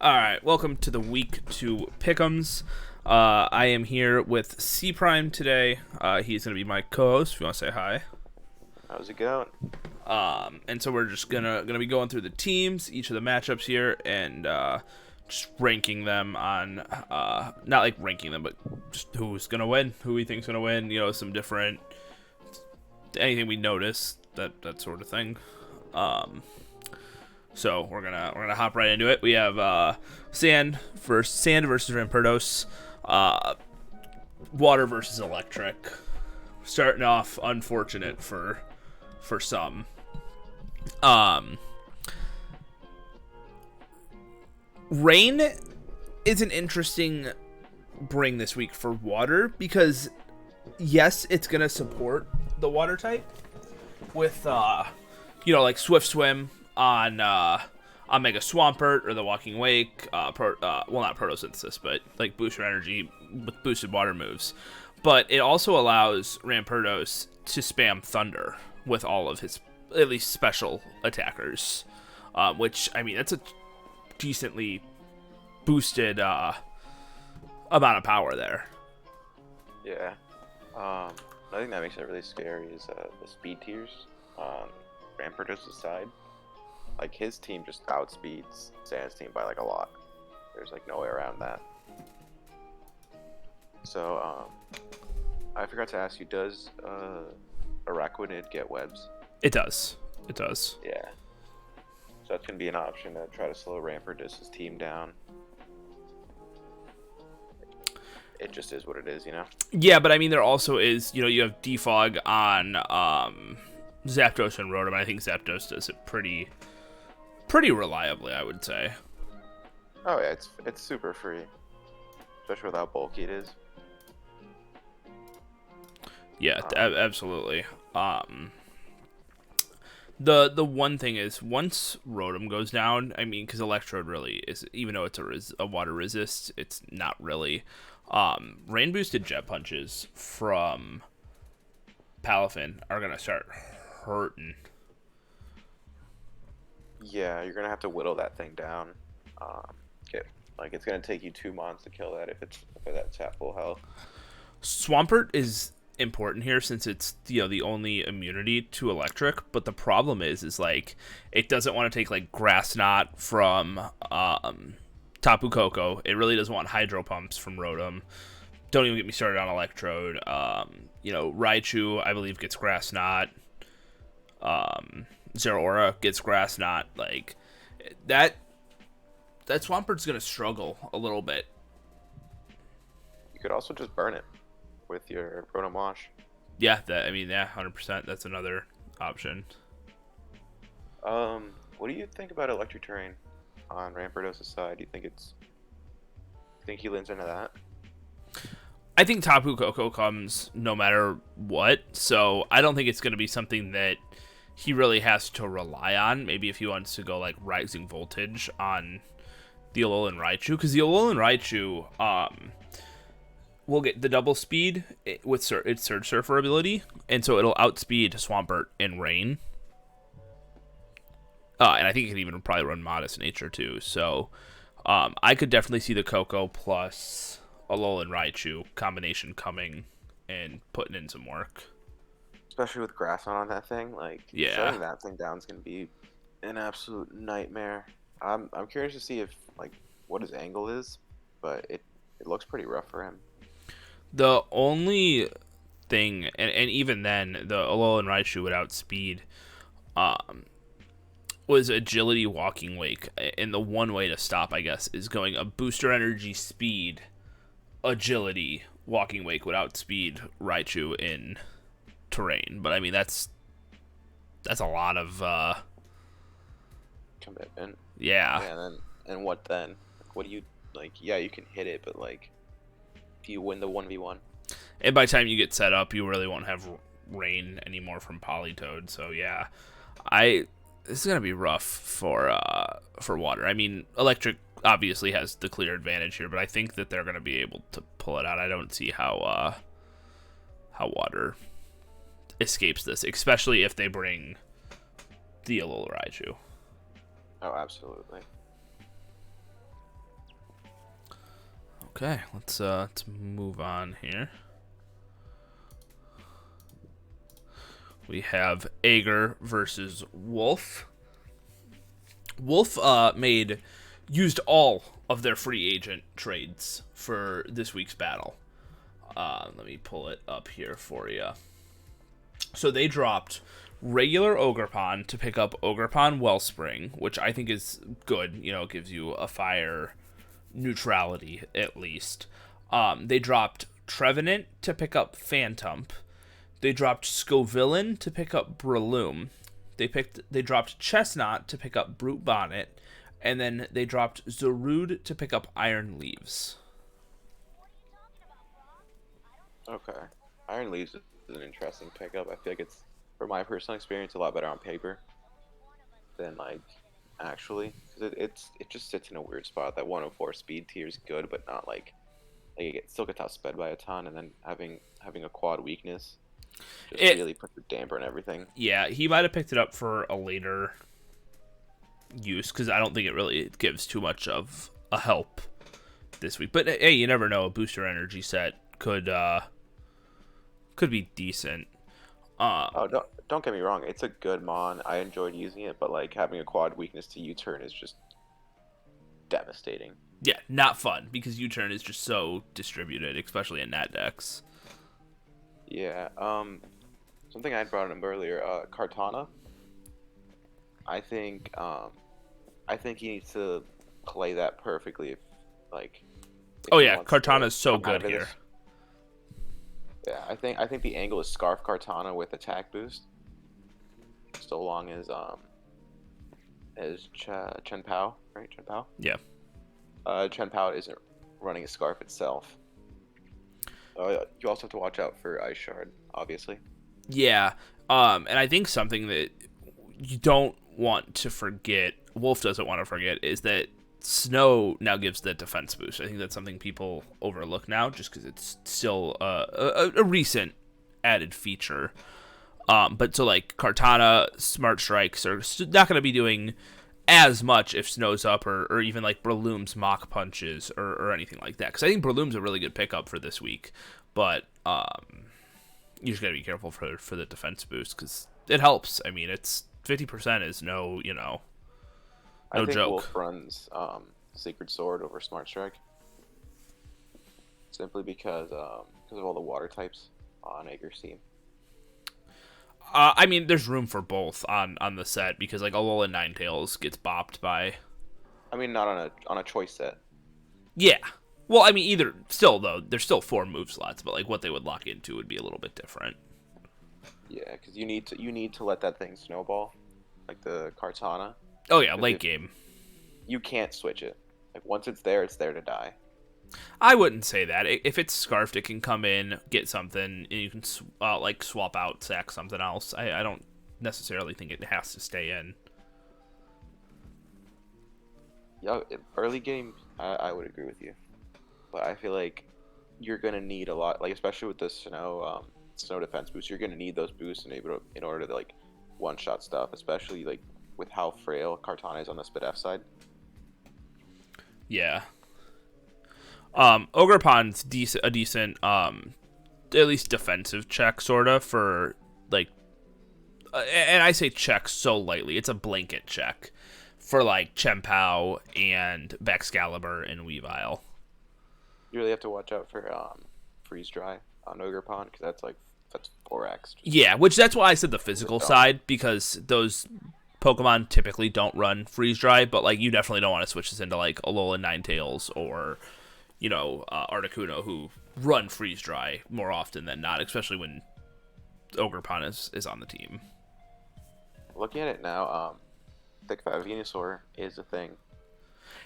All right, welcome to the week 2 Pickems. I am here with C Prime today. He's gonna be my co-host. If you want to say hi. How's it going? And so we're just gonna be going through the teams, each of the matchups here, and just ranking them on not like ranking them, but just who's gonna win, who we think's gonna win. You know, some different anything we notice, that sort of thing. So we're gonna hop right into it. We have sand versus Rampardos, water versus electric. Starting off unfortunate for some. Rain is an interesting bring this week for water because yes, it's gonna support the water type with like Swift Swim on Mega Swampert or the Walking Wake, not Protosynthesis, but like booster energy with boosted water moves. But it also allows Rampardos to spam Thunder with all of his at least special attackers, which I mean that's a decently boosted amount of power there. Yeah. I think that makes it really scary is the speed tiers on Rampardos' side. Like, his team just outspeeds Sand's team by, like, a lot. There's, like, no way around that. So, I forgot to ask you, does Araquanid get webs? It does. It does. Yeah. So that's going to be an option to try to slow Rampardos' team down. It just is what it is, you know? Yeah, but I mean, there also is, you have Defog on Zapdos and Rotom, and I think Zapdos does it pretty reliably, I would say. Oh yeah, it's super free, especially with how bulky it is. Yeah, absolutely. The one thing is, once Rotom goes down, I mean, because Electrode really is, even though it's a water resist, it's not really. Rain boosted Jet Punches from Palafin are gonna start hurting. Yeah, you're gonna have to whittle that thing down. It's gonna take you 2 months to kill that if that's at full health. Swampert is important here since it's the only immunity to electric, but the problem is like it doesn't want to take like Grass Knot from Tapu Koko. It really doesn't want Hydro Pumps from Rotom. Don't even get me started on Electrode. Raichu, I believe, gets Grass Knot. Zeraora gets Grass Knot. Like that Swampert's gonna struggle a little bit. You could also just burn it with your Rotom Wash. Yeah, 100%. That's another option. What do you think about Electric Terrain on Rampardos' side? Do you think he leans into that? I think Tapu Koko comes no matter what, so I don't think it's going to be something that he really has to rely on. Maybe if he wants to go like Rising Voltage on the Alolan Raichu, because the Alolan Raichu will get the double speed with its Surge Surfer ability, and so it'll outspeed Swampert in Rain. And I think it can even probably run Modest Nature too. So I could definitely see the Koko plus Alolan Raichu combination coming and putting in some work. Especially with Grass on that thing, like shutting that thing down is gonna be an absolute nightmare. I'm curious to see if like what his angle is, but it looks pretty rough for him. The only thing, and even then, the Alolan Raichu would outspeed was Agility Walking Wake. And the one way to stop, I guess, is going a Booster Energy Speed Agility Walking Wake would outspeed Raichu in terrain. But I mean, that's a lot of commitment. Yeah. And what then? What do you like? Yeah, you can hit it, but like, do you win the 1v1? And by the time you get set up, you really won't have rain anymore from Politoed. So yeah, this is gonna be rough for water. I mean, electric obviously has the clear advantage here, but I think that they're gonna be able to pull it out. I don't see how water escapes this, especially if they bring the Alola Raichu. Oh, absolutely. Okay, let's move on here. We have Ager versus Wolf. Wolf used all of their free agent trades for this week's battle. Let me pull it up here for you. So they dropped regular Ogerpon to pick up Ogerpon Wellspring, which I think is good. You know, it gives you a fire neutrality at least. They dropped Trevenant to pick up Phantump. They dropped Scovillain to pick up Breloom. They dropped Chestnut to pick up Brute Bonnet, and then they dropped Zarude to pick up Iron Leaves. Okay. Iron Leaves is an interesting pickup. I feel like it's, from my personal experience, a lot better on paper than like actually, because it just sits in a weird spot. That 104 speed tier is good, but not like it still gets outsped by a ton, and then having a quad weakness just really puts a damper on everything. Yeah, he might have picked it up for a later use because I don't think it really gives too much of a help this week. But hey, you never know. A booster energy set could be decent. Don't get me wrong. It's a good mon. I enjoyed using it, but like having a quad weakness to U-turn is just devastating. Yeah, not fun because U-turn is just so distributed, especially in Nat decks. Yeah. Something I brought up earlier. Kartana. I think he needs to play that perfectly. If oh yeah, Kartana's so good here. Yeah, I think the angle is Scarf Kartana with attack boost. So long as Chen Pao, right? Chen Pao? Yeah. Chen Pao isn't running a Scarf itself. You also have to watch out for Ice Shard, obviously. Yeah. And I think something that you don't want to forget, Wolf doesn't want to forget, is that Snow now gives the defense boost. I think that's something people overlook now just because it's still a recent added feature. But so like Kartana, Smart Strikes are not going to be doing as much if Snow's up or even like Breloom's Mock Punches or anything like that. Because I think Breloom's a really good pickup for this week. But you just got to be careful for the defense boost because it helps. I mean, it's 50% is no joke. I think Wolf runs Sacred Sword over Smart Strike. Simply because of all the water types on Ager's team. I mean, there's room for both on the set because like Alolan Ninetales gets bopped by. I mean, not on a choice set. Yeah. Well, I mean, either still though, there's still 4 move slots, but like what they would lock into would be a little bit different. Yeah, because you need to let that thing snowball, like the Kartana. Oh yeah, late game. You can't switch it. Like once it's there to die. I wouldn't say that. If it's Scarfed, it can come in, get something, and you can like swap out, sack something else. I don't necessarily think it has to stay in. Yeah, early game, I would agree with you, but I feel like you're gonna need a lot, like especially with the snow defense boost, you're gonna need those boosts in order to like one-shot stuff, especially like with how frail Kartana is on the Spit F side. Yeah. Ogerpon's a decent, at least defensive check, sorta, for, like, and I say check so lightly, it's a blanket check for, like, Chempao and Baxcalibur and Weavile. You really have to watch out for, Freeze Dry on Ogerpon, because that's 4x. Yeah, that's why I said the physical side, because those Pokemon typically don't run Freeze Dry, but, like, you definitely don't want to switch this into, like, Alolan Ninetales or Articuno, who run Freeze Dry more often than not, especially when Ogerpon is on the team. Looking at it now, Thick Fat Venusaur is a thing.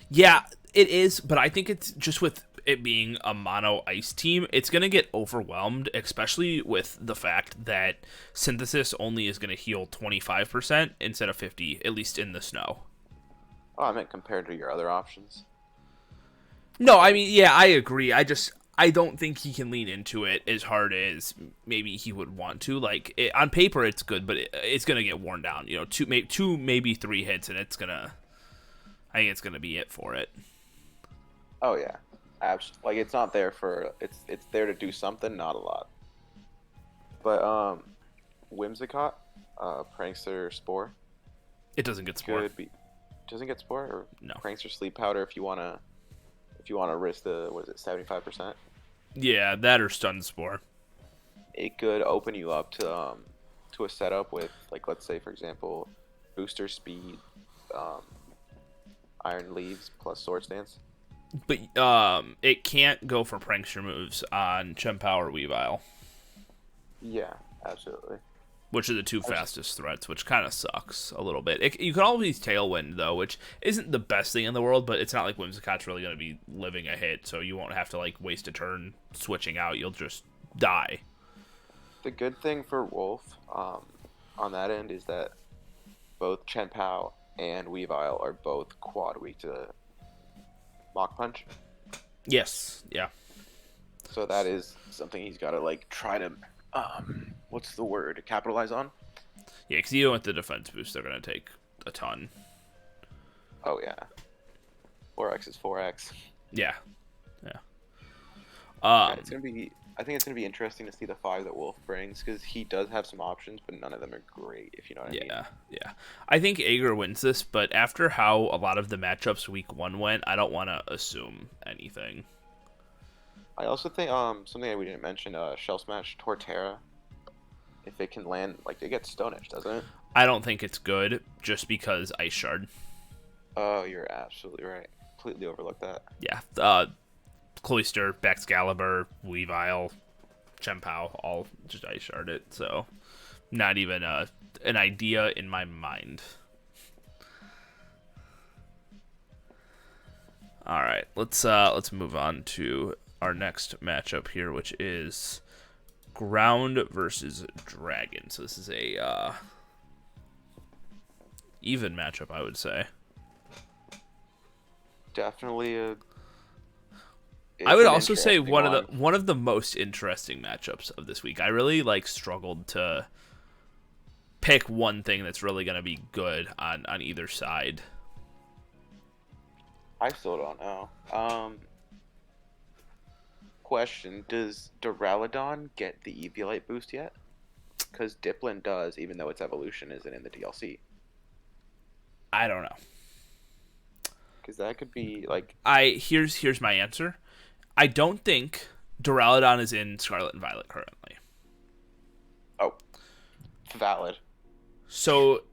Yeah, it is, but I think it's just with it being a mono ice team, it's going to get overwhelmed, especially with the fact that Synthesis only is going to heal 25% instead of 50%, at least in the snow. Oh, I meant compared to your other options. No, I mean, yeah, I agree. I don't think he can lean into it as hard as maybe he would want to. Like, on paper, it's good, but it's going to get worn down. Two, maybe 3 hits, and I think it's going to be it for it. Oh, yeah. Like it's not there for it's there to do something, not a lot. But Whimsicott, Prankster Spore It doesn't get Spore. could be doesn't get Spore or No. Prankster Sleep Powder if you wanna risk the what is it 75%. Yeah, that or Stun Spore. It could open you up to a setup with like let's say for example, booster speed, um, Iron Leaves plus Sword Stance. But it can't go for Prankster moves on Chien-Pao or Weavile, Yeah, absolutely. which are the two fastest threats, which kind of sucks a little bit. You can always Tailwind, though, which isn't the best thing in the world, but it's not like Whimsicott's really going to be living a hit, so you won't have to like waste a turn switching out. You'll just die. The good thing for Wolf on that end is that both Chien-Pao and Weavile are both quad weak to Mach Punch. Yes, yeah. So that is something he's got to like try to what's the word? Capitalize on. Yeah, because even with the defense boost, they're going to take a ton. Oh yeah. 4x is 4x. Yeah, yeah. Yeah, it's gonna be. I think it's gonna be interesting to see the 5 that Wolf brings because he does have some options, but none of them are great. If you know what I mean. Yeah. I think Aegir wins this, but after how a lot of the matchups week 1 went, I don't want to assume anything. I also think something that we didn't mention, Shell Smash Torterra. If it can land, like it gets Stone Edge, doesn't it? I don't think it's good just because Ice Shard. Oh, you're absolutely right. Completely overlooked that. Yeah. Cloyster, Baxcalibur, Weavile, Chien-Pao, all just Ice Shard it, so not even an idea in my mind. All right, let's move on to our next matchup here, which is Ground versus Dragon. So this is a even matchup, I would say. Definitely a. I would also say one of the most interesting matchups of this week. I really struggled to pick one thing that's really going to be good on either side. I still don't know. Question: does Duraludon get the Eviolite boost yet? Because Dipplin does, even though its evolution isn't in the DLC. I don't know. Because that could be like. Here's my answer. I don't think Duraludon is in Scarlet and Violet currently. Oh, valid. So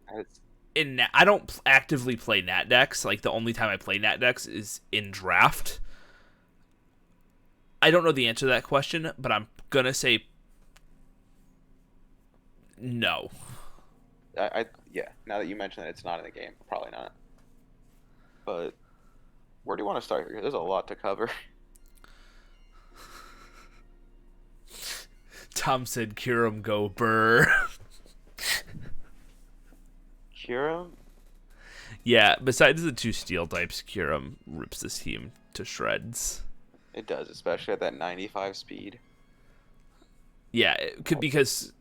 I don't actively play Nat decks. Like the only time I play Nat decks is in draft. I don't know the answer to that question, but I'm gonna say no. Yeah. Now that you mention that it's not in the game, probably not. But where do you want to start here? There's a lot to cover. Tom said, "Kyurem go burr." Kyurem? Yeah, besides the 2 steel types, Kyurem rips this team to shreds. It does, especially at that 95 speed. Yeah, because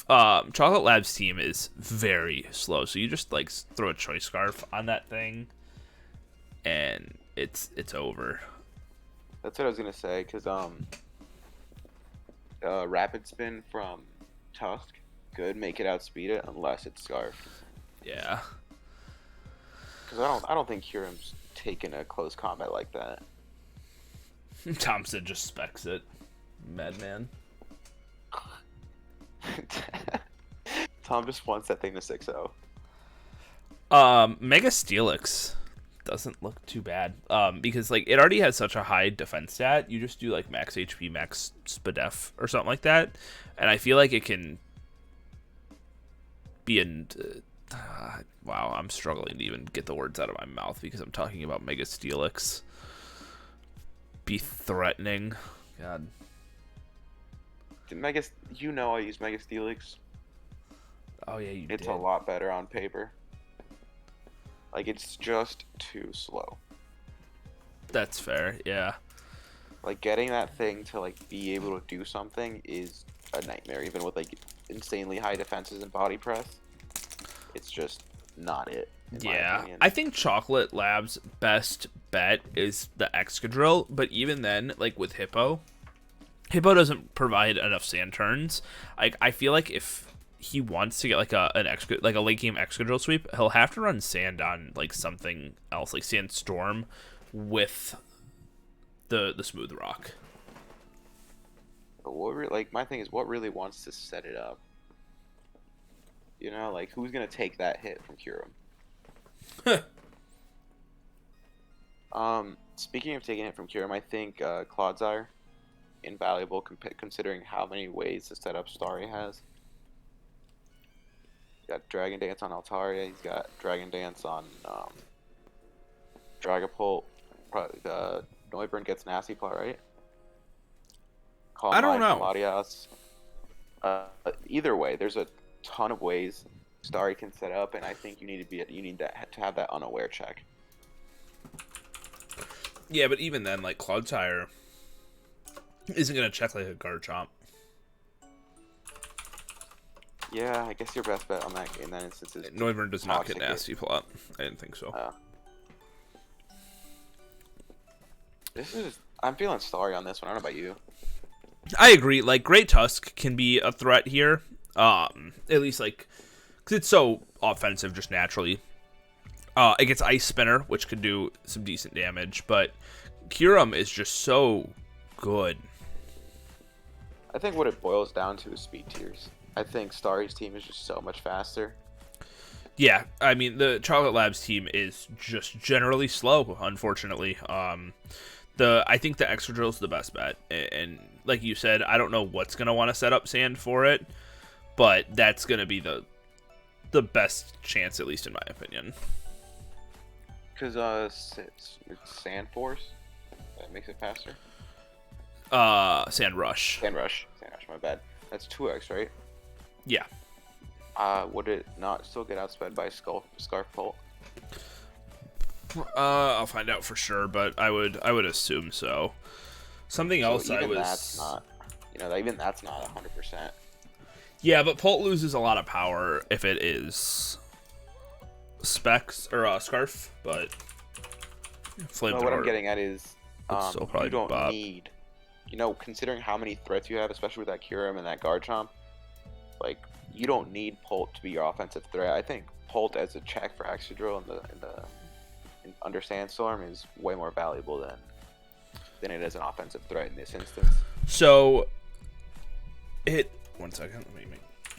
Chocolate Lab's team is very slow, so you just throw a Choice Scarf on that thing, and it's over. That's what I was gonna say, because Rapid Spin from Tusk could make it outspeed it unless it's Scarf. Yeah. Because I don't think Kyurem's taken a close combat like that. Thompson just specs it. Madman. Tom just wants that thing to 6-0. Mega Steelix doesn't look too bad. Because it already has such a high defense stat. You just do max HP, max SPDEF or something like that, and I feel like it can be in. Wow, I'm struggling to even get the words out of my mouth because I'm talking about Mega Steelix. Be threatening. God. You know I use Mega Steelix. Oh yeah, you did. It's a lot better on paper. It's just too slow. That's fair, yeah. Getting that thing to be able to do something is a nightmare, even with insanely high defenses and body press. It's just not it. Yeah, I think Chocolate Lab's best bet is the Excadrill, but even then, like with Hippo doesn't provide enough sand turns. I feel like if he wants to get like a late game Excadrill sweep, he'll have to run sand on like something else, like Sandstorm with the smooth rock. But what my thing is, what really wants to set it up? You know, like who's gonna take that hit from Kyurem? Speaking of taking it from Kyurem, I think Clodsire invaluable considering how many ways to set up Starry has. He's got Dragon Dance on Altaria. He's got Dragon Dance on Dragapult. Noivern gets Nasty Plot, right? I don't know. Latias. Either way, there's a ton of ways Starry can set up, and I think you need to have that unaware check. Yeah, but even then, like Clodsire isn't gonna check like a Garchomp. Yeah, I guess your best bet on that in that instance is Noivern does not get Nasty Plot. I didn't think so. I'm feeling Starry on this one. I don't know about you. I agree. Like Great Tusk can be a threat here. At least like because it's so offensive just naturally. It gets Ice Spinner, which could do some decent damage, but Kyurem is just so good. I think what it boils down to is speed tiers. I think Starry's team is just so much faster. Yeah, I mean the Chocolate Labs team is just generally slow, unfortunately. I think the Excadrill is the best bet, and like you said, I don't know what's gonna want to set up sand for it, but that's gonna be the best chance, at least in my opinion. Because it's Sand Force that makes it faster. Sand Rush. Sand Rush, my bad. That's 2x, right? Yeah. Would it not still get outsped by Scarf Bolt? I'll find out for sure, but I would assume so. Something else I was. That's not, even that's not 100%. Yeah, but Pult loses a lot of power if it is Specs or Scarf, but Flamethrower. What I'm getting at is you don't need, considering how many threats you have, especially with that Kyurem and that Garchomp, like you don't need Pult to be your offensive threat. I think Pult as a check for Excadrill under Sandstorm is way more valuable than it is an offensive threat in this instance. So, one second, let me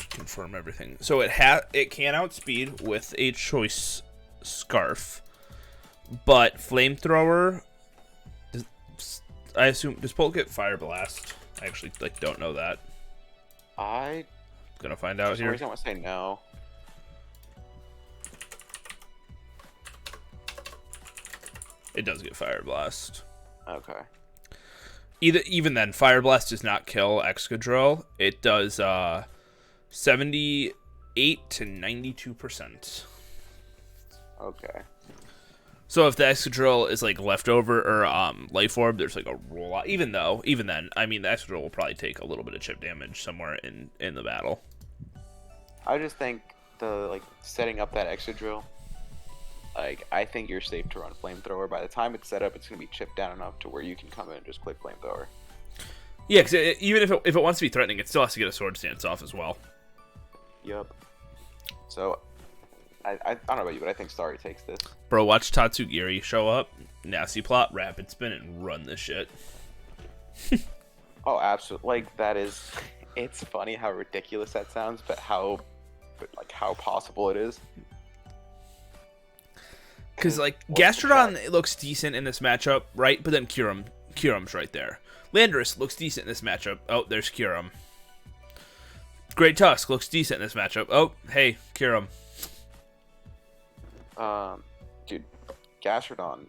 confirm everything. So it can outspeed with a choice Scarf, but Flamethrower. I assume does Pult get Fire Blast? I actually don't know that. Gonna find out here. For some reason I want to say no. It does get Fire Blast. Okay. Even then, Fire Blast does not kill Excadrill. It does 78 to 92%. Okay. So if the Excadrill is like leftover or Life Orb, there's like a roll out. Even then, I mean the Excadrill will probably take a little bit of chip damage somewhere in the battle. I just think setting up that Excadrill, I think you're safe to run Flamethrower. By the time it's set up, it's gonna be chipped down enough to where you can come in and just click Flamethrower. Yeah, because even if it wants to be threatening, it still has to get a Sword Stance off as well. Yep. So, I don't know about you, but I think Starry takes this. Bro, watch Tatsugiri show up, Nasty Plot, Rapid Spin, and run this shit. Oh, absolutely. It's funny how ridiculous that sounds, but how possible it is. Because, Gastrodon looks decent in this matchup, right? But then Kyurem's right there. Landorus looks decent in this matchup. Oh, there's Kyurem. Great Tusk looks decent in this matchup. Oh, hey, Kyurem. Dude, Gastrodon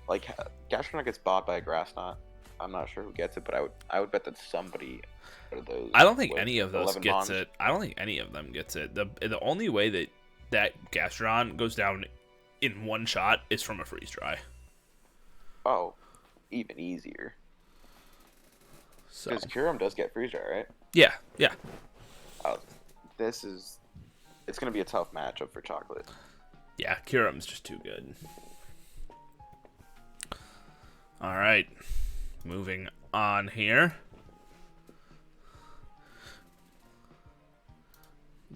Gastrodon gets bought by a Grass Knot. I'm not sure who gets it, but I would bet that somebody out of those. I don't think any of those gets it. I don't think any of them gets it. The only way that Gastrodon goes down in one shot is from a freeze dry. Oh, even easier. Because Kyurem does get freeze dry, right? Yeah. It's gonna be a tough matchup for Chocolate. Yeah, Kyurem's just too good. All right, moving on here.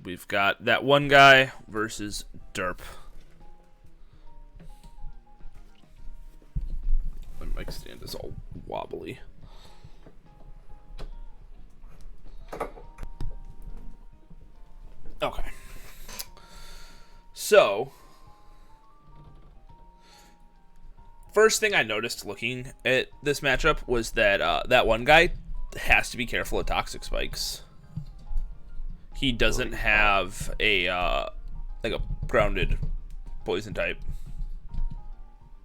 We've got that one guy versus Derp. My mic stand is all wobbly. Okay. So, first thing I noticed looking at this matchup was that that one guy has to be careful of toxic spikes. He doesn't have a like a grounded poison type.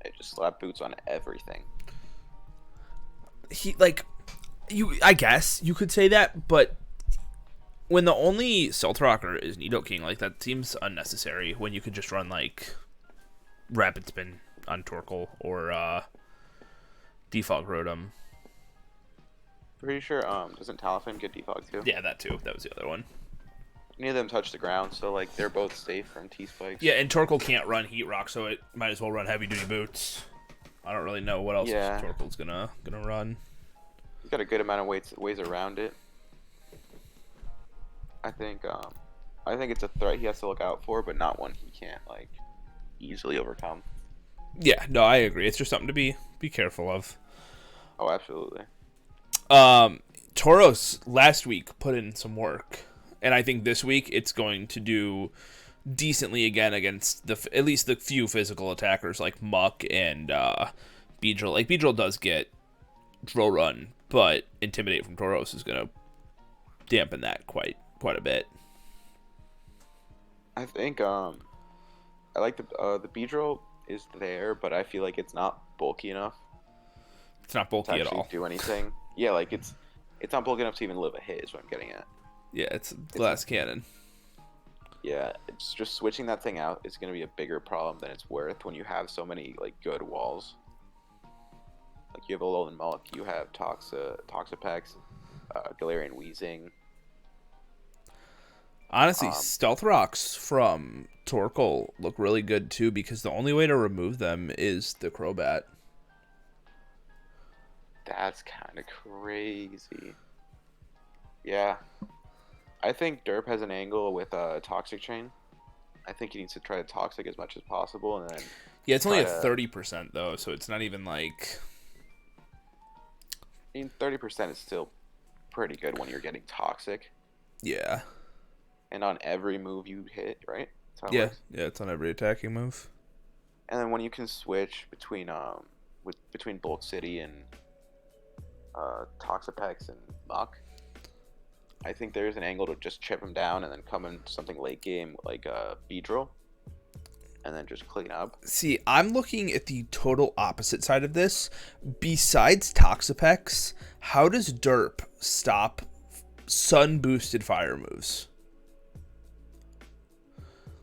I just slap boots on everything. I guess you could say that, but when the only Stealth Rocker is Nidoking, like, that seems unnecessary when you could just run, like, Rapid Spin on Torkoal or Defog Rotom. Pretty sure, doesn't Talonflame get defog too? Yeah, that too. That was the other one. Neither of them touch the ground, so, like, they're both safe from T-Spikes. Yeah, and Torkoal can't run Heat Rock, so it might as well run Heavy Duty Boots. I don't really know what else Torkoal's gonna run. He's got a good amount of ways around it. I think it's a threat he has to look out for, but not one he can't, like, easily overcome. Yeah, no, I agree. It's just something to be careful of. Oh, absolutely. Tauros last week put in some work, and I think this week it's going to do decently again against at least the few physical attackers like Muck and Beedrill. Like, Beedrill does get Drill Run, but Intimidate from Tauros is going to dampen that quite a bit. I think I like the Beedrill is there, but I feel like it's not bulky enough. It's not bulky at all. Do anything? Yeah, like it's not bulky enough to even live a hit. Is what I'm getting at. Yeah, it's glass cannon. Yeah, it's just switching that thing out is going to be a bigger problem than it's worth when you have so many, like, good walls. Like, you have Alolan Mulk, you have Toxapex, Galarian Weezing. Honestly, Stealth Rocks from Torkoal look really good too, because the only way to remove them is the Crobat. That's kind of crazy. Yeah. I think Derp has an angle with Toxic Chain. I think he needs to try to Toxic as much as possible, and then... Yeah, it's only a 30% though, so it's not even like... I mean, 30% is still pretty good when you're getting Toxic. Yeah. And on every move you hit, right? Yeah, it's on every attacking move. And then when you can switch between between Bulk City and Toxapex and Muck, I think there's an angle to just chip him down and then come in something late game like Beedrill, and then just clean up. See, I'm looking at the total opposite side of this. Besides Toxapex, how does Derp stop sun-boosted fire moves?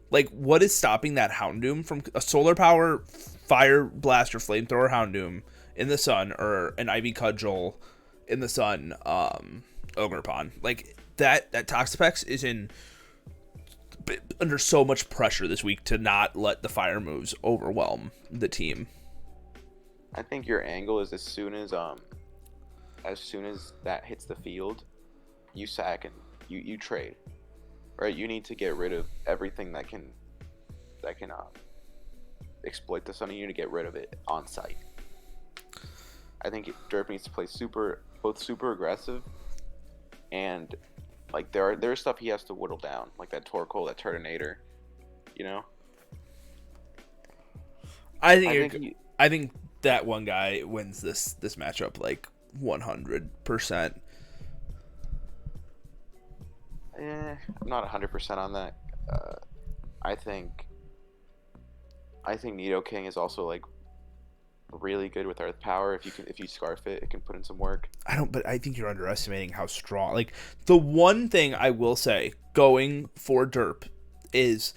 Like, what is stopping that Houndoom from a Solar Power, Fire Blast, or Flamethrower Houndoom in the sun, or an Ivy Cudgel in the sun, Ogerpon? Like, that Toxapex is under so much pressure this week to not let the fire moves overwhelm the team. I think your angle is as soon as that hits the field, you sack and you trade. Right, you need to get rid of everything that can exploit the sun. You need to get rid of it on site. I think Derp needs to play both super aggressive, and like there's stuff he has to whittle down, like that Torkoal, that Turtonator, you know. I think that one guy wins this matchup like 100%. I'm not 100% on that. I think Nidoking is also like really good with Earth Power. If you scarf it, it can put in some work. But I think you're underestimating how strong. Like, the one thing I will say going for Derp is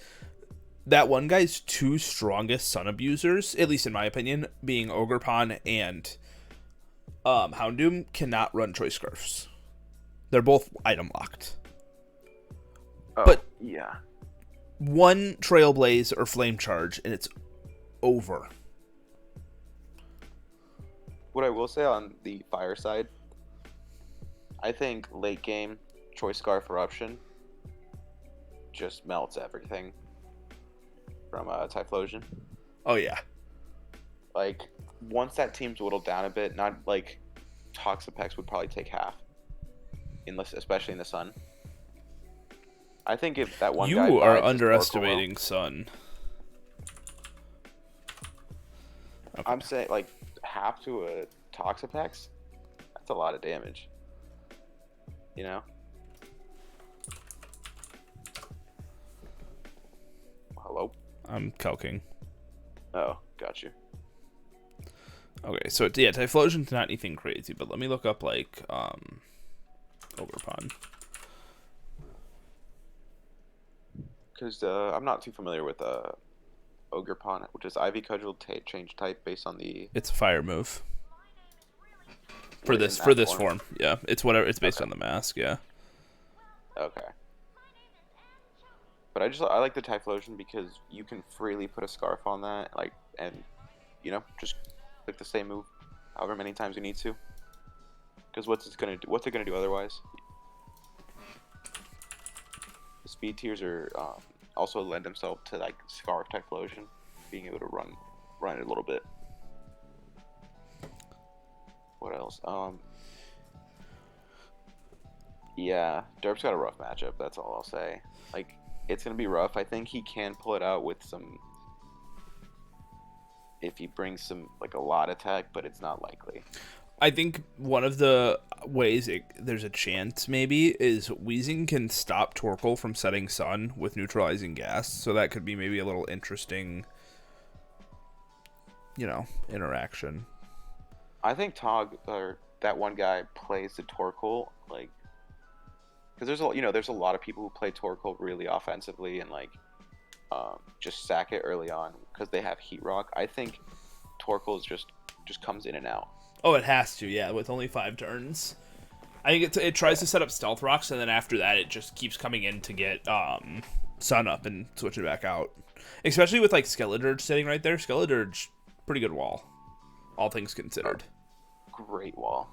that one guy's two strongest Sun abusers, at least in my opinion, being Ogerpon and Houndoom, cannot run Choice Scarfs. They're both item locked. Oh, but yeah, one Trailblaze or Flame Charge and it's over. what I will say on the fire side, I think late game Choice Scarf Eruption just melts everything from Typhlosion. Oh yeah. Like, once that team's whittled down a bit, not like Toxapex would probably take half, especially in the sun. I think if that one guy You are buys his underestimating Sun. Okay. I'm saying like half to a Toxapex. That's a lot of damage. You know. Hello. I'm calking. Oh, got you. Okay, so yeah, Typhlosion's not anything crazy, but let me look up like Ogerpon. Because I'm not too familiar with Ogerpon, which is Ivy Cudgel change type based on the. It's a fire move. For Wait, this in that form, yeah, it's whatever. It's based on the mask, yeah. Okay. But I like the Typhlosion because you can freely put a scarf on that, like, and just click the same move, however many times you need to. Because what's it gonna do otherwise? The speed tiers are also lend themselves to like Scarf Typhlosion, being able to run it a little bit. What else? Yeah, Derp's got a rough matchup. That's all I'll say. Like, it's gonna be rough. I think he can pull it out with some. If he brings some like a lot attack, but it's not likely. I think one of the ways there's a chance maybe is Weezing can stop Torkoal from setting Sun with neutralizing gas, so that could be maybe a little interesting, interaction. I think Tog or that one guy plays the Torkoal like, because there's a lot of people who play Torkoal really offensively and like just sack it early on because they have Heat Rock. I think Torkoal just comes in and out. Oh, it has to, yeah, with only 5 turns. I think it tries to set up Stealth Rocks, and then after that, it just keeps coming in to get Sun up and switch it back out. Especially with like Skeledirge sitting right there. Skeledirge, pretty good wall, all things considered. Great wall.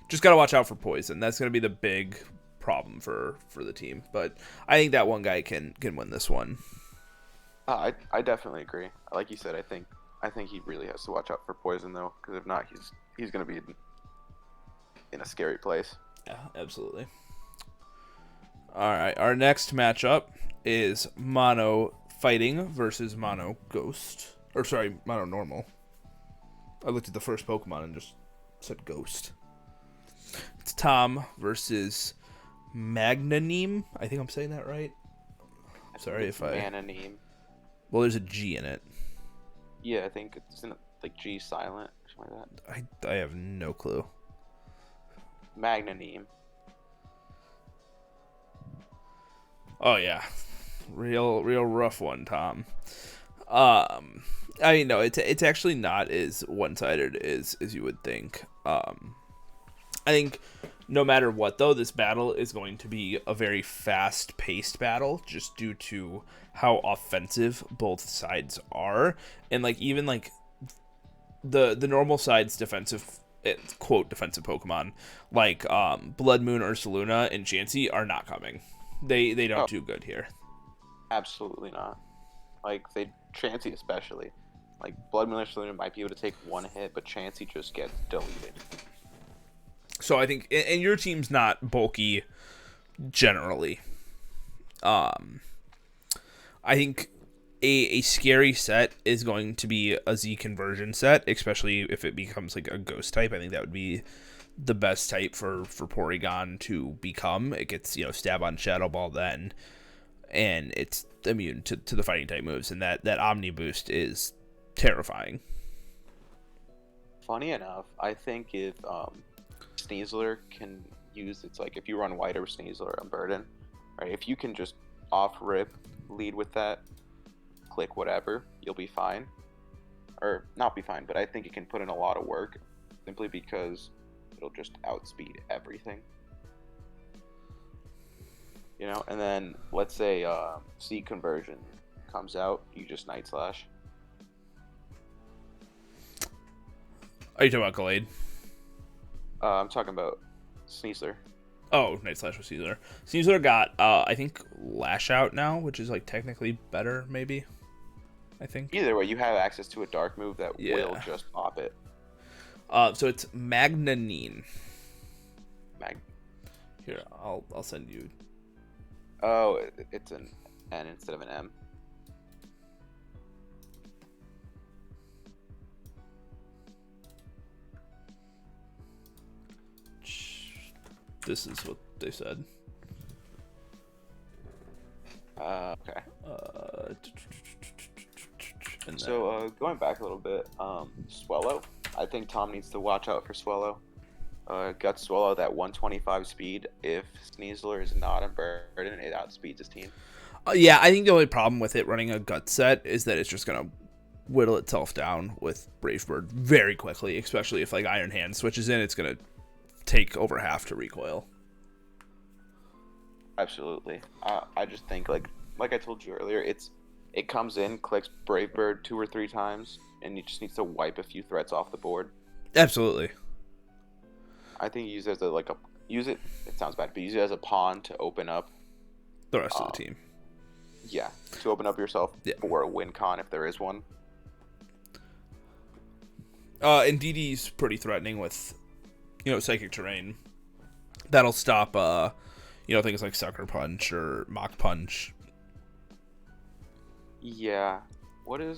Just gotta watch out for poison. That's gonna be the big problem for the team. But I think that one guy can win this one. I definitely agree. Like you said, I think he really has to watch out for poison though, because if not, he's gonna be in a scary place. Yeah, absolutely. All right, our next matchup is Mono Fighting versus Mono Ghost. Or sorry, Mono Normal. I looked at the first Pokemon and just said Ghost. It's Tom versus Magnanime. I think I'm saying that right. Sorry if Magnanime. Well, there's a G in it. Yeah, I think it's in like G silent or something like that. I have no clue. Magnanime. Oh yeah, real rough one, Tom. I mean, no, it's actually not as one-sided as you would think. I think no matter what, though, this battle is going to be a very fast-paced battle, just due to how offensive both sides are, and like even like the normal side's defensive, quote defensive Pokemon like Blood Moon, Ursaluna, and Chansey are not coming. They don't do good here. Absolutely not. Like Chansey especially. Like Blood Moon, Ursaluna might be able to take one hit, but Chansey just gets deleted. So I think, and your team's not bulky generally. I think a scary set is going to be a Z conversion set, especially if it becomes like a ghost type. I think that would be the best type for Porygon to become. It gets, stab on Shadow Ball then, and it's immune to the fighting type moves, and that Omni boost is terrifying. Funny enough, I think if Sneasler can use, it's like if you run White or Sneasler on Burden, right? If you can just off rip lead with that, click whatever, you'll be fine. Or not be fine, but I think it can put in a lot of work simply because it'll just outspeed everything. And then let's say C conversion comes out, you just Night Slash. Are you talking about Gallade? I'm talking about Sneasler. Oh, Night Slash with Caesar. Caesar got, I think, Lash Out now, which is like technically better, maybe. I think. Either way, you have access to a dark move that will Yeah. just pop it. So it's Magnanine. Mag. Here, I'll send you. Oh, it's an N instead of an M. This is what they said. Okay. And So going back a little bit, Swellow. I think Tom needs to watch out for Swellow. Got Swellow that 125 speed. If Sneasler is not a burden, it outspeeds his team. yeah, I think the only problem with it running a gut set is that it's just gonna whittle itself down with Brave Bird very quickly, especially if like Iron Hand switches in. It's gonna take over half to recoil. Absolutely. I just think like I told you earlier, it comes in, clicks Brave Bird 2 or 3 times, and it just needs to wipe a few threats off the board. Absolutely. I think use it as use it. It sounds bad, but use it as a pawn to open up The rest of the team. Yeah, to open up yourself for a win con if there is one. And DD's pretty threatening with, Psychic Terrain. That'll stop, things like Sucker Punch or Mock Punch. Yeah. What do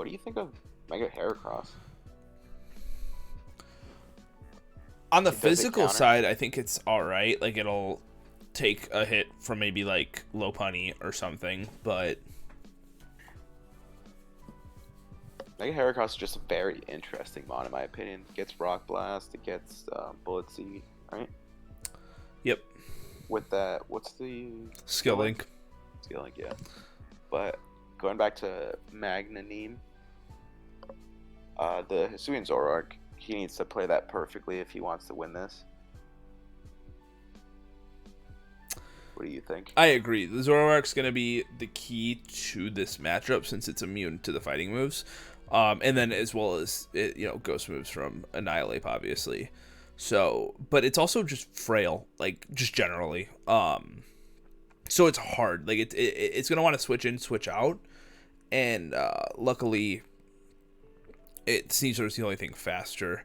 you think of Mega Heracross? On the physical side, I think it's alright. Like, it'll take a hit from maybe, like, Low Punny or something, but... Mega Heracross is just a very interesting mon, in my opinion. It gets Rock Blast, it gets Bullet Seed, right? Yep. With that, what's the... Skill Link. Skill Link, yeah. But, going back to Magnanine, the Hisuian Zoroark, he needs to play that perfectly if he wants to win this. What do you think? I agree. The Zoroark's going to be the key to this matchup since it's immune to the fighting moves. And then as well as, ghost moves from Annihilate, obviously. So, but it's also just frail, like, just generally. So it's hard. Like, it's going to want to switch in, switch out. And luckily... Sneasler's the only thing faster.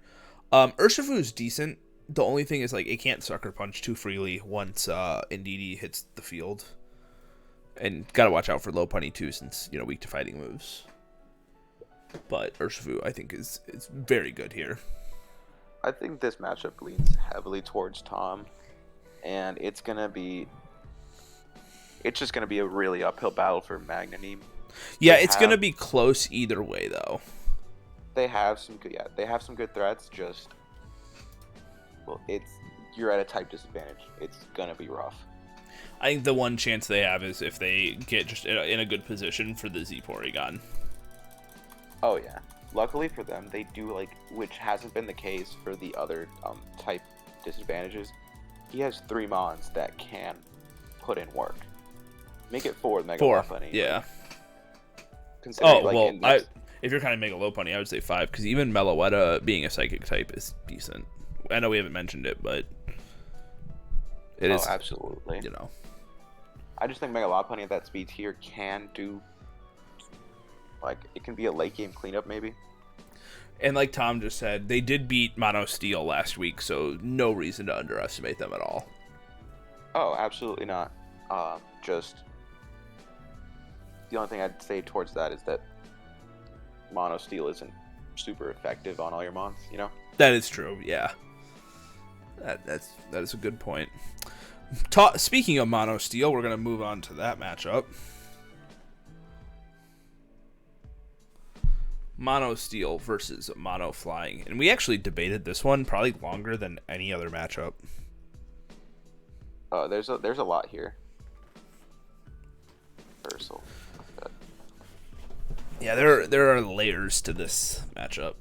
Urshifu's decent. The only thing is, like, it can't Sucker Punch too freely once Indeedee hits the field. And gotta watch out for Low Punny, too, since, weak to fighting moves. But Urshifu, I think, is very good here. I think this matchup leans heavily towards Tom. And it's just gonna be a really uphill battle for Magnanime. Yeah, it's gonna be close either way, though. They have some good threats. Just, you're at a type disadvantage. It's gonna be rough. I think the one chance they have is if they get just in a good position for the Z Porygon. Oh yeah. Luckily for them, they do which hasn't been the case for the other type disadvantages. He has 3 mons that can put in work. Make it 4 with Mega Lopunny. Yeah. Considering, if you're kind of Mega Low Punny, I would say 5, because even Meloetta being a Psychic type is decent. I know we haven't mentioned it, but it is. Oh, absolutely. I just think Mega Lopunny at that speed tier can do, it can be a late game cleanup maybe. And like Tom just said, they did beat Mono Steel last week, so no reason to underestimate them at all. Oh, absolutely not. Just the only thing I'd say towards that is that Mono Steel isn't super effective on all your mons, That is true, yeah. That is a good point. Speaking of Mono Steel, we're going to move on to that matchup. Mono Steel versus Mono Flying. And we actually debated this one probably longer than any other matchup. There's a lot here. Versal. Yeah, there are layers to this matchup.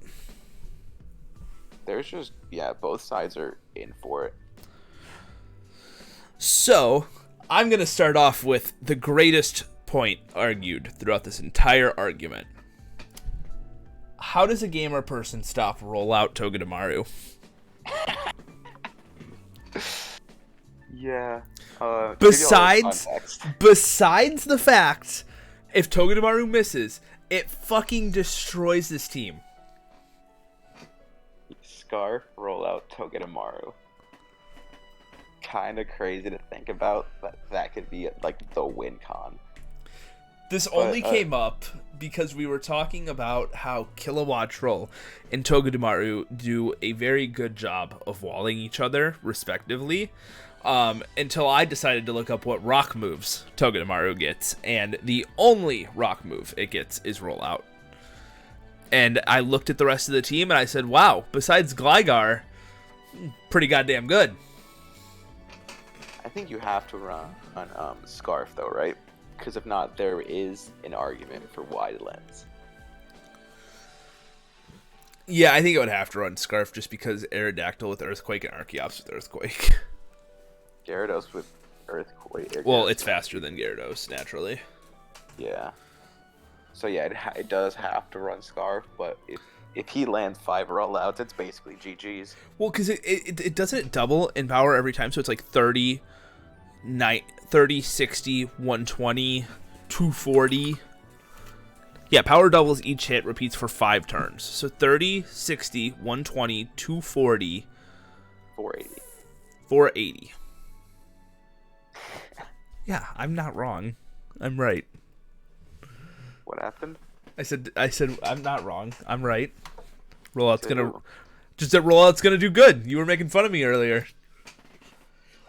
There's just, both sides are in for it. So, I'm going to start off with the greatest point argued throughout this entire argument. How does a gamer person stop rollout Togedemaru? Yeah. To give you a little Besides, context, besides the fact, if Togedemaru misses, it fucking destroys this team. Scarf rollout Togedemaru. Kind of crazy to think about, but that could be like the win con. This only came up because we were talking about how Kilowattrel and Togedemaru do a very good job of walling each other, respectively, until I decided to look up what rock moves Togedemaru gets, and the only rock move it gets is rollout. And I looked at the rest of the team and I said, wow, besides Gligar, pretty goddamn good. I think you have to run on Scarf though, right? Because if not, there is an argument for wide lens. Yeah, I think I would have to run Scarf just because Aerodactyl with Earthquake and Archeops with Earthquake. Gyarados with Earthquake. Well, it's faster than Gyarados, naturally. Yeah. So yeah, it does have to run Scarf, but if he lands 5 rollouts, it's basically GG's. Well, because it doesn't double in power every time, so it's like 30, 60, 120, 240. Yeah, power doubles each hit, repeats for 5 turns. So 30, 60, 120, 240, 480. 480. Yeah, I'm not wrong. I'm right. What happened? I said I'm not wrong. I'm right. Rollout's gonna do good. You were making fun of me earlier.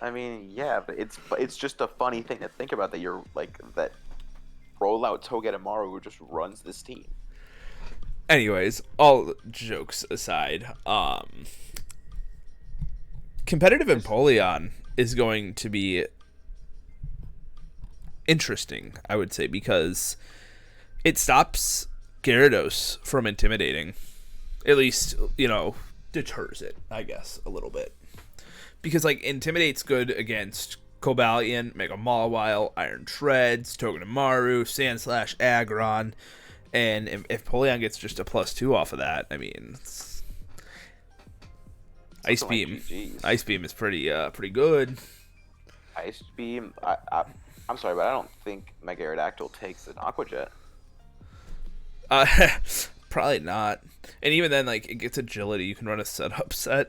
I mean, yeah, but it's just a funny thing to think about that you're like that rollout Togedemaru just runs this team. Anyways, all jokes aside, competitive Empoleon is going to be interesting, I would say, because it stops Gyarados from intimidating. At least, deters it, I guess, a little bit. Because, Intimidate's good against Cobalion, Mega Mawile, Iron Treads, Togedemaru, Sandslash, Aggron, and if Empoleon gets just a +2 off of that, I mean, Ice Beam. Like Ice Beam is pretty good. Ice Beam, I'm sorry, but I don't think Mega Aerodactyl takes an Aqua Jet. Probably not. And even then, it gets agility. You can run a setup set.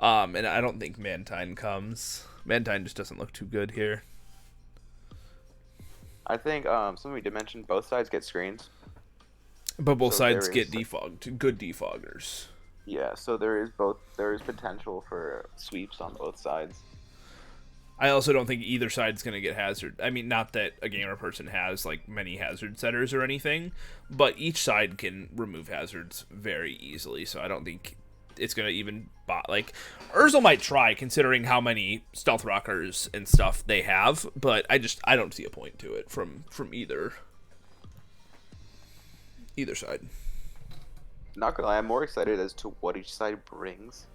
And I don't think Mantine comes. Mantine just doesn't look too good here. I think something we did mention, both sides get screens. But both sides get defogged. Good defoggers. Yeah, so there is potential for sweeps on both sides. I also don't think either side's going to get hazard. I mean, not that a gamer person has many hazard setters or anything, but each side can remove hazards very easily. So I don't think it's going to even Urzel might try considering how many stealth rockers and stuff they have, but I don't see a point to it from either side. Not gonna lie, I'm more excited as to what each side brings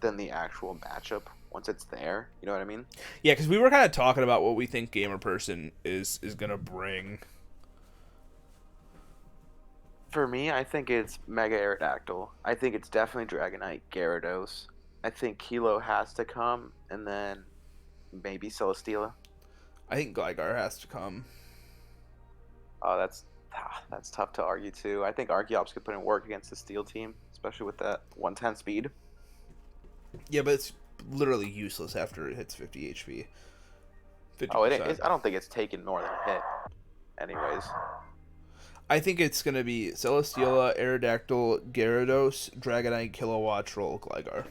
than the actual matchup once it's there. You know what I mean? Yeah, because we were kind of talking about what we think gamer person is gonna bring. For me, I think it's Mega Aerodactyl. I think it's definitely Dragonite, Gyarados. I think Kilo has to come, and then maybe Celesteela. I think Gligar has to come. Oh, that's tough to argue too. I think Archeops could put in work against the Steel team, especially with that 110 speed. Yeah, but it's literally useless after it hits 50 HP. 50%. Oh, it is. I don't think it's taken more than a hit. Anyways. I think it's going to be Celesteela, Aerodactyl, Gyarados, Dragonite, Kilowattrel, Gligar.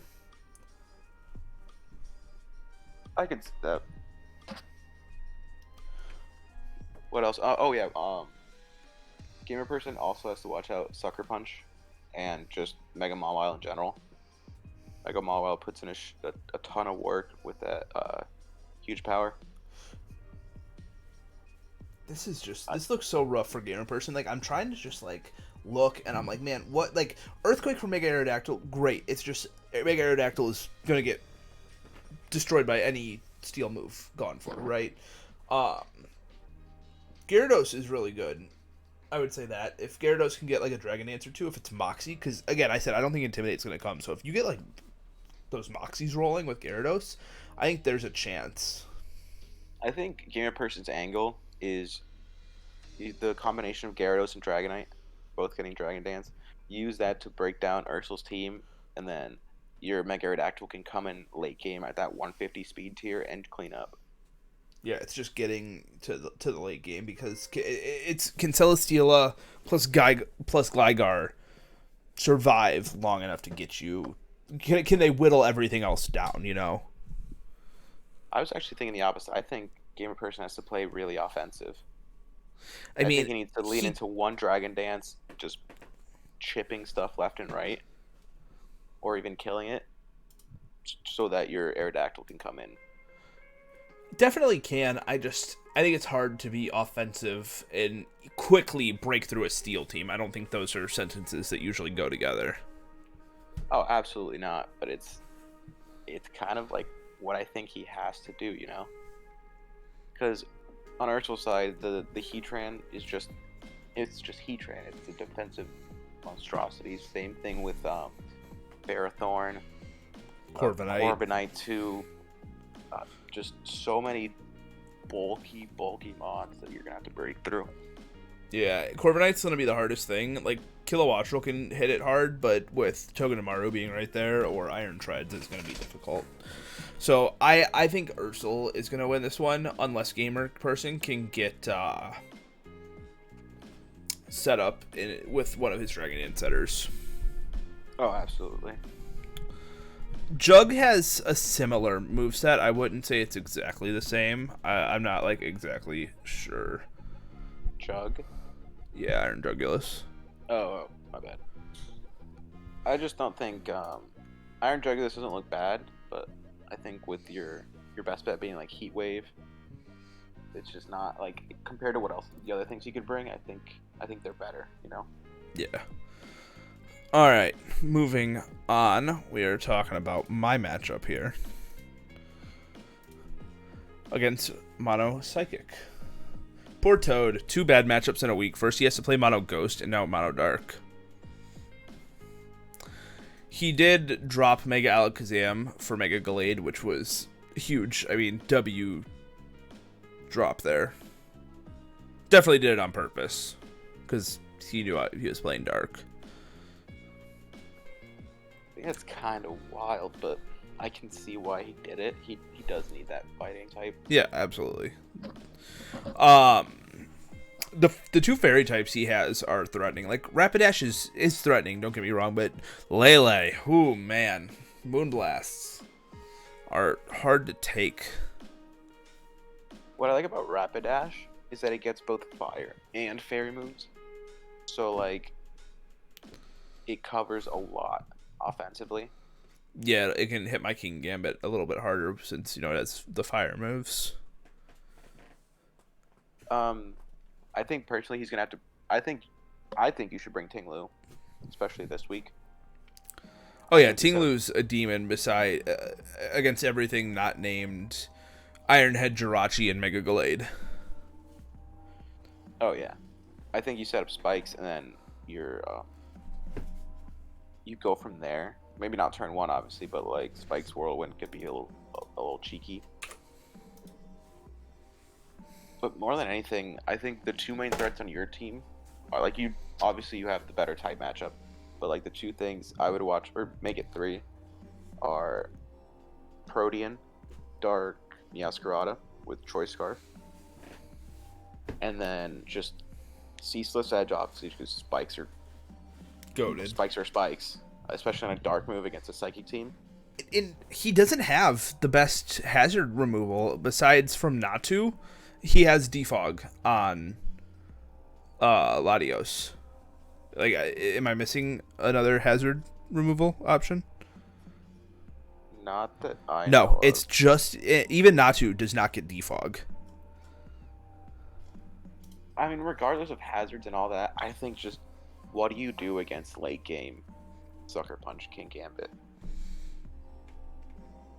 I could see that. What else? Oh yeah. Gamer person also has to watch out Sucker Punch, and just Mega Mawile in general. Mega Mawile puts in a ton of work with that huge power. This looks so rough for gamer person. I'm trying to just look, and I'm like, man, what? Earthquake for Mega Aerodactyl, great. It's just Mega Aerodactyl is gonna get destroyed by any steel move gone for, right? Gyarados is really good. I would say that if Gyarados can get a Dragon Dance or two, if it's Moxie, because again, I said I don't think Intimidate's gonna come. So if you get those Moxies rolling with Gyarados, I think there's a chance. I think Gamer Person's angle is the combination of Gyarados and Dragonite, both getting Dragon Dance. Use that to break down Ursul's team, and then your Mega Aerodactyl can come in late game at that 150 speed tier and clean up. Yeah, it's just getting to the late game because it's can Celesteela plus Gligar survive long enough to get you? Can they whittle everything else down? You know. I was actually thinking the opposite. I think Gamer Person has to play really offensive. I mean, think he needs to lean into one Dragon Dance, just chipping stuff left and right, or even killing it, so that your Aerodactyl can come in. Definitely can. I think it's hard to be offensive and quickly break through a Steel team. I don't think those are sentences that usually go together. Oh, absolutely not. But it's kind of like what I think he has to do, you know? Because on Ursul's side, the Heatran is just Heatran. It's a defensive monstrosity. Same thing with Ferrothorn, Corviknight too. Just so many bulky mons that you're gonna have to break through. Yeah, Corviknight's gonna be the hardest thing. Like Kilowattrel can hit it hard, but with Togedemaru being right there or Iron Treads, it's gonna be difficult. So I think Ursul is gonna win this one unless Gamer Person can get set up with one of his Dragon Dance setters. Oh, absolutely. Jug has a similar moveset. I wouldn't say it's exactly the same. I'm not like exactly sure. Jug? Yeah, Iron Jugulus. Oh, my bad. I just don't think Iron Jugulus doesn't look bad, but I think with your best bet being like Heat Wave, it's just not like compared to what else the other things you could bring. I think they're better, you know. Yeah. All right, moving on. We are talking about my matchup here against Mono Psychic. Poor Toad, 2 bad matchups in a week. First he has to play Mono Ghost, and now Mono Dark. He did drop Mega Alakazam for Mega Gallade, which was huge. I mean, W drop there. Definitely did it on purpose, because he knew he was playing Dark. It's kind of wild, but I can see why he did it. He does need that fighting type. Yeah, absolutely. The 2 fairy types he has are threatening. Like Rapidash is threatening, don't get me wrong, but Lele, ooh man, Moonblasts are hard to take. What I like about Rapidash is that it gets both fire and fairy moves. So like it covers a lot offensively. Yeah, it can hit my King Gambit a little bit harder since, it has the fire moves. I think personally he's gonna have to. I think you should bring Tinglu, especially this week. Oh yeah, Tinglu's a demon beside against everything not named Ironhead, Jirachi, and Mega Gallade. Oh yeah, I think you set up spikes and then you go from there. Maybe not turn 1, obviously, but like Spike's Whirlwind could be a little cheeky. But more than anything, I think the 2 main threats on your team are like you have the better type matchup, but like the 2 things I would watch, or make it 3, are Protean, Dark, Meowscarada with Choice Scarf, and then just Ceaseless Edge, obviously, because spikes are goated. Spikes are spikes, especially on a Dark move against a Psychic team. And he doesn't have the best hazard removal besides from Natu. He has Defog on Latios. Like, am I missing another hazard removal option? Not that I know No, of. it's just even Natu does not get Defog. I mean, regardless of hazards and all that, I think just what do you do against late game Sucker Punch King Gambit?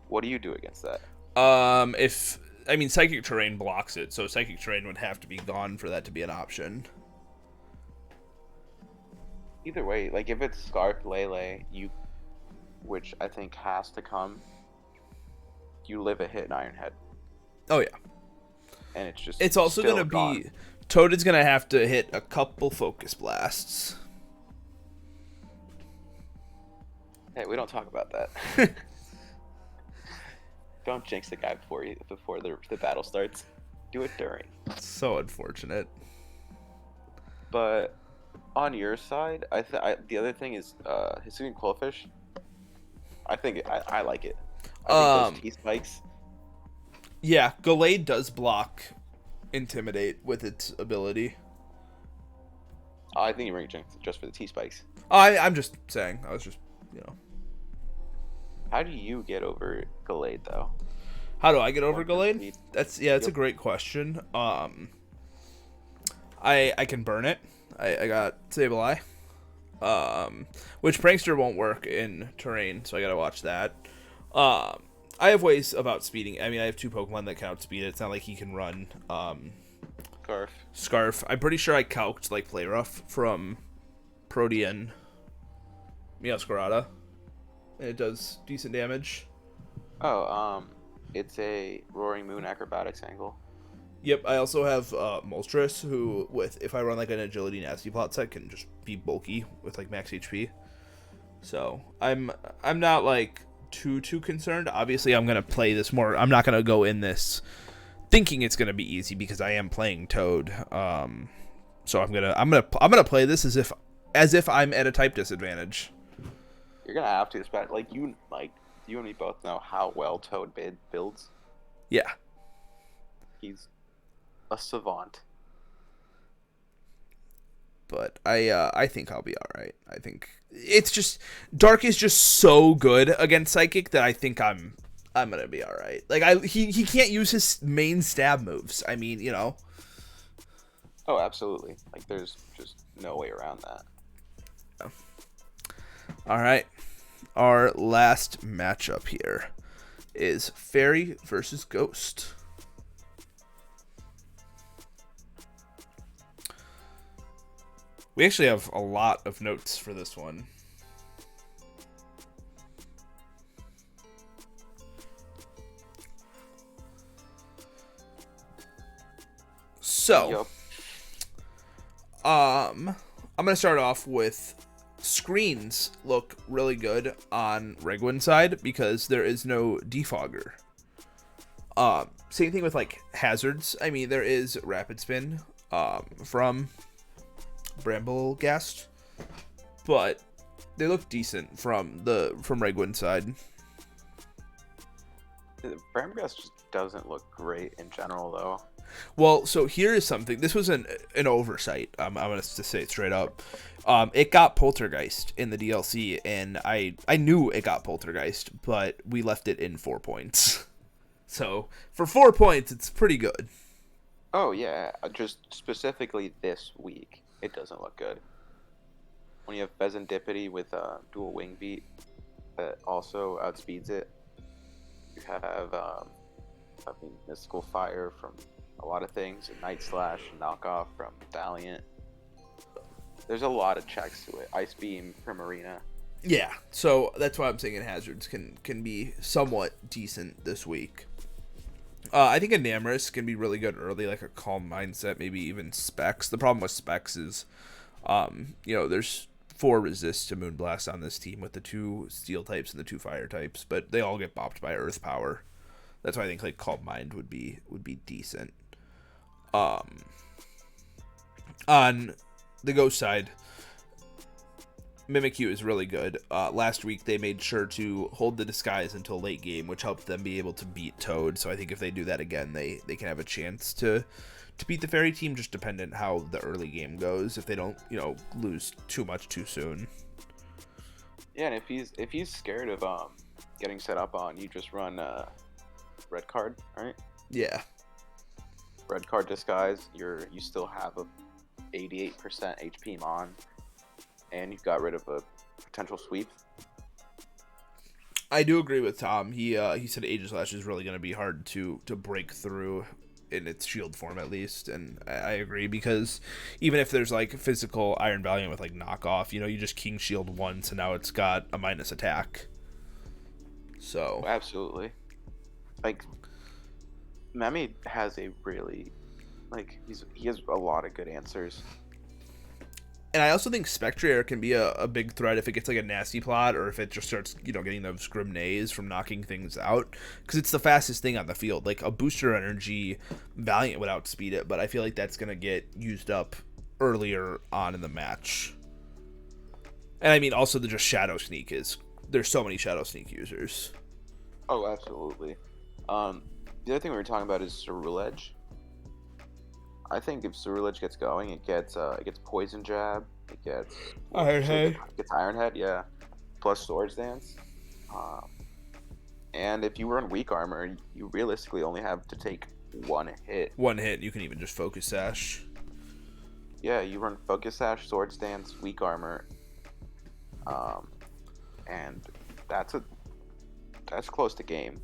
What do you do against that? Psychic Terrain blocks it, so Psychic Terrain would have to be gone for that to be an option. Either way, like if it's Scarf Lele, which I think has to come. You live a hit in Ironhead, Oh yeah. and it's just It's also still gonna gone. be Toad is gonna have to hit a couple focus blasts. Hey, we don't talk about that. Don't jinx the guy before the battle starts. Do it during. So unfortunate. But on your side, the other thing is Hisuian Quillfish. I like it. I think those T spikes. Yeah, Gallade does block Intimidate with its ability. I think you bring Jinx just for the T spikes. I'm just saying. I was just, you know. How do you get over Gallade though? How do I get over 150. Gallade? That's a great question. I can burn it. I got Sable Eye. Which Prankster won't work in terrain, so I gotta watch that. I have ways of outspeeding. I mean, I have 2 Pokemon that can outspeed it. It's not like he can run. Scarf. I'm pretty sure I calced like Play Rough from Protean Meowscarada, and it does decent damage. Oh, it's a Roaring Moon acrobatics angle. Yep, I also have Moltres, who, if I run like an Agility Nasty Plot set, can just be bulky with like max HP. So I'm not like too concerned. Obviously, I'm gonna play this more. I'm not gonna go in this thinking it's gonna be easy because I am playing Toad. So I'm gonna play this as if I'm at a type disadvantage. You're gonna have to, especially you and me both know how well Toad builds. Yeah. He's a savant. But I think I'll be all right. I think it's just Dark is just so good against Psychic that I think I'm gonna be all right. Like he can't use his main stab moves. I mean, you know. Oh, absolutely. Like there's just no way around that. All right. Our last matchup here is Fairy versus Ghost. We actually have a lot of notes for this one. So, Yup. I'm gonna start off with screens look really good on Regwin side because there is no defogger. Same thing with like hazards. I mean, there is rapid spin from Bramblegast, but they look decent from Regwin side. Bramblegast just doesn't look great in general, though. Well, so here is something. This was an oversight. I'm gonna say it straight up. It got Poltergeist in the DLC, and I knew it got Poltergeist, but we left it in 4 points. So for 4 points, it's pretty good. Oh yeah, just specifically this week, it doesn't look good. When you have Pheasantipity with dual wing beat that also outspeeds it, you have Mystical Fire from a lot of things, and Night Slash knockoff from Valiant. There's a lot of checks to it. Ice Beam from Arena. Yeah, so that's why I'm saying hazards can be somewhat decent this week. I think Enamorous can be really good early, like a Calm Mindset, maybe even Specs. The problem with Specs is, there's 4 resists to Moonblast on this team with the 2 Steel types and the 2 Fire types, but they all get bopped by Earth Power. That's why I think like Calm Mind would be decent. On the Ghost side, Mimikyu is really good. Last week they made sure to hold the disguise until late game, which helped them be able to beat Toad. So I think if they do that again, they can have a chance to beat the Fairy team, just dependent how the early game goes. If they don't, lose too much too soon. Yeah, and if he's scared of getting set up on, you just run red card, right? Yeah. Red card disguise. You still have a 88% HP Mon. And you've got rid of a potential sweep. I do agree with Tom. He said Aegislash is really going to be hard to break through in its shield form at least, and I agree because even if there's like physical Iron Valiant with like knockoff, you just King Shield once and now it's got a minus attack. So Absolutely. Like, Memi has a really, like, he has a lot of good answers. And I also think Spectrier can be a big threat if it gets like a nasty plot, or if it just starts, getting those Grimnays from knocking things out. Because it's the fastest thing on the field. Like, a booster energy Valiant would outspeed it, but I feel like that's going to get used up earlier on in the match. And I mean, also the just Shadow Sneak is... There's so many Shadow Sneak users. Oh, absolutely. The other thing we were talking about is Ceruledge. I think if Ceruledge gets going, it gets Poison Jab, it gets Iron Head. It gets Iron Head, yeah, plus Swords Dance. And if you run weak armor, you realistically only have to take one hit. One hit, you can even just Focus Sash. Yeah, you run Focus Sash, Swords Dance, weak armor, and that's close to game,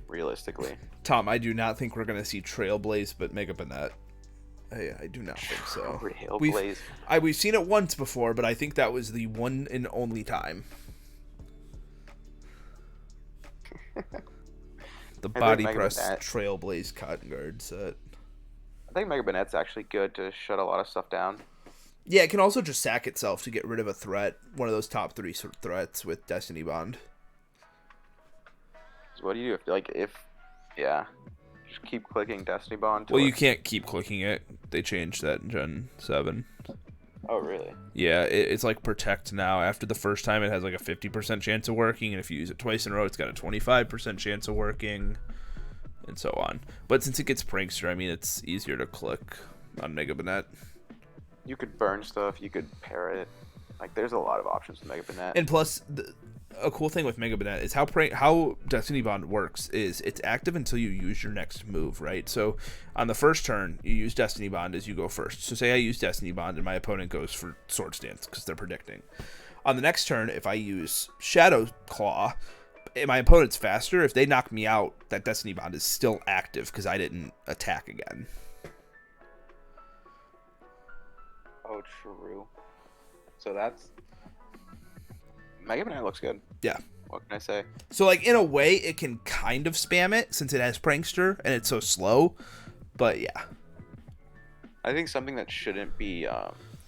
realistically. Tom, I do not think we're going to see Trailblaze, but Mega Banette. I do not think so. Trailblaze. We've seen it once before, but I think that was the one and only time. The body press Trailblaze Cotton Guard set. I think Mega Banette's actually good to shut a lot of stuff down. Yeah, it can also just sack itself to get rid of a threat, one of those top 3 threats with Destiny Bond. So what do you do yeah, just keep clicking Destiny Bond? Well, you can't keep clicking it. They changed that in Gen 7. Oh, really? Yeah, it's like Protect now. After the first time, it has like a 50% chance of working, and if you use it twice in a row, it's got a 25% chance of working, and so on. But since it gets Prankster, I mean, it's easier to click on Mega Banette. You could burn stuff, you could pair it. Like, there's a lot of options with Mega Banette. And plus, a cool thing with Mega Banette is how Destiny Bond works is it's active until you use your next move, right? So on the first turn, you use Destiny Bond as you go first. So say I use Destiny Bond and my opponent goes for Sword Stance because they're predicting. On the next turn, if I use Shadow Claw, and my opponent's faster, if they knock me out, that Destiny Bond is still active because I didn't attack again. Oh, true. So that's... Mega Banette looks good. Yeah. What can I say? So, like, in a way, it can kind of spam it since it has Prankster and it's so slow. But, yeah. I think something that shouldn't be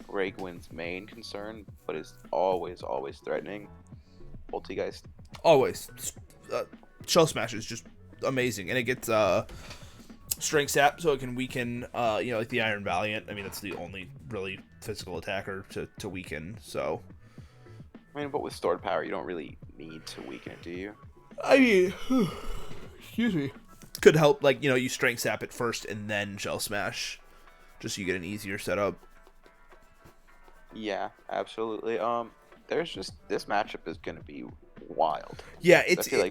Ragewin's main concern, but is always threatening, Poltegeist. Always. Shell Smash is just amazing. And it gets Strength Sap, so it can weaken, like the Iron Valiant. I mean, that's the only really physical attacker to weaken, so... I mean, but with stored power, you don't really need to weaken it, do you? I mean, excuse me. Could help, like, you Strength Sap it first and then Shell Smash, just so you get an easier setup. Yeah, absolutely. There's just... This matchup is going to be wild. Yeah,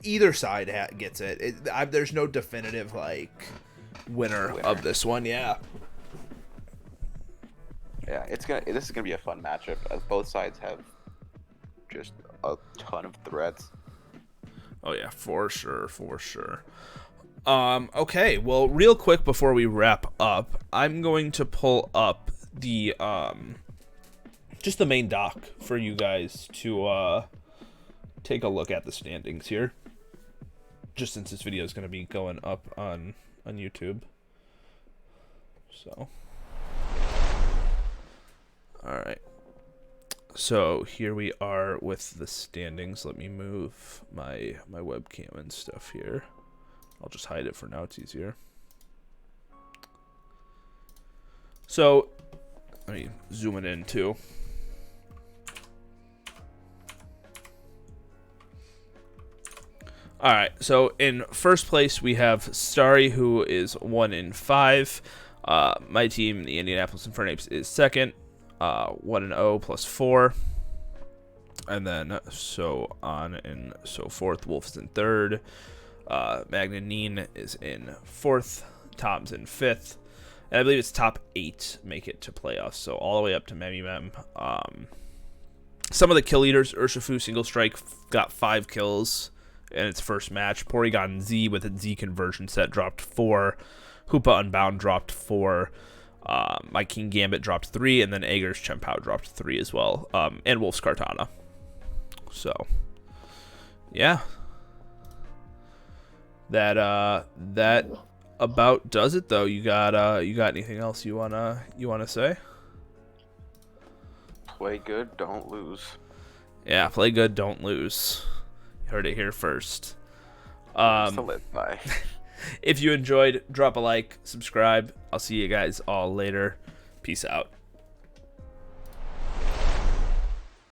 either side gets it. There's no definitive, like, winner of this one, yeah. Yeah, this is going to be a fun matchup, as both sides have just a ton of threats. Oh yeah, for sure. Okay, well, real quick before we wrap up, I'm going to pull up the just the main doc for you guys to take a look at the standings here. Just since this video is going to be going up on YouTube. So, all right. So here we are with the standings. Let me move my webcam and stuff here. I'll just hide it for now. It's easier. So let me zoom it in too. All right. So in first place we have Starry, who is 1-5. My team, the Indianapolis Infernape, is second. 1-0 plus 4, and then so on and so forth. Wolf's in third, Magnanine is in fourth, Tom's in fifth, and I believe it's top 8 make it to playoffs, so all the way up to Memimem. Some of the kill leaders, Urshifu Single Strike got 5 kills in its first match. Porygon Z with its Z conversion set dropped 4, Hoopa Unbound dropped 4, my King Gambit dropped 3, and then Ager's Chempao dropped 3 as well, and Wolf's Kartana. So, yeah. That about does it though. You got anything else you wanna say? Play good, don't lose. Yeah, play good, don't lose. You heard it here first. To live by. If you enjoyed, drop a like, subscribe. I'll see you guys all later. Peace out.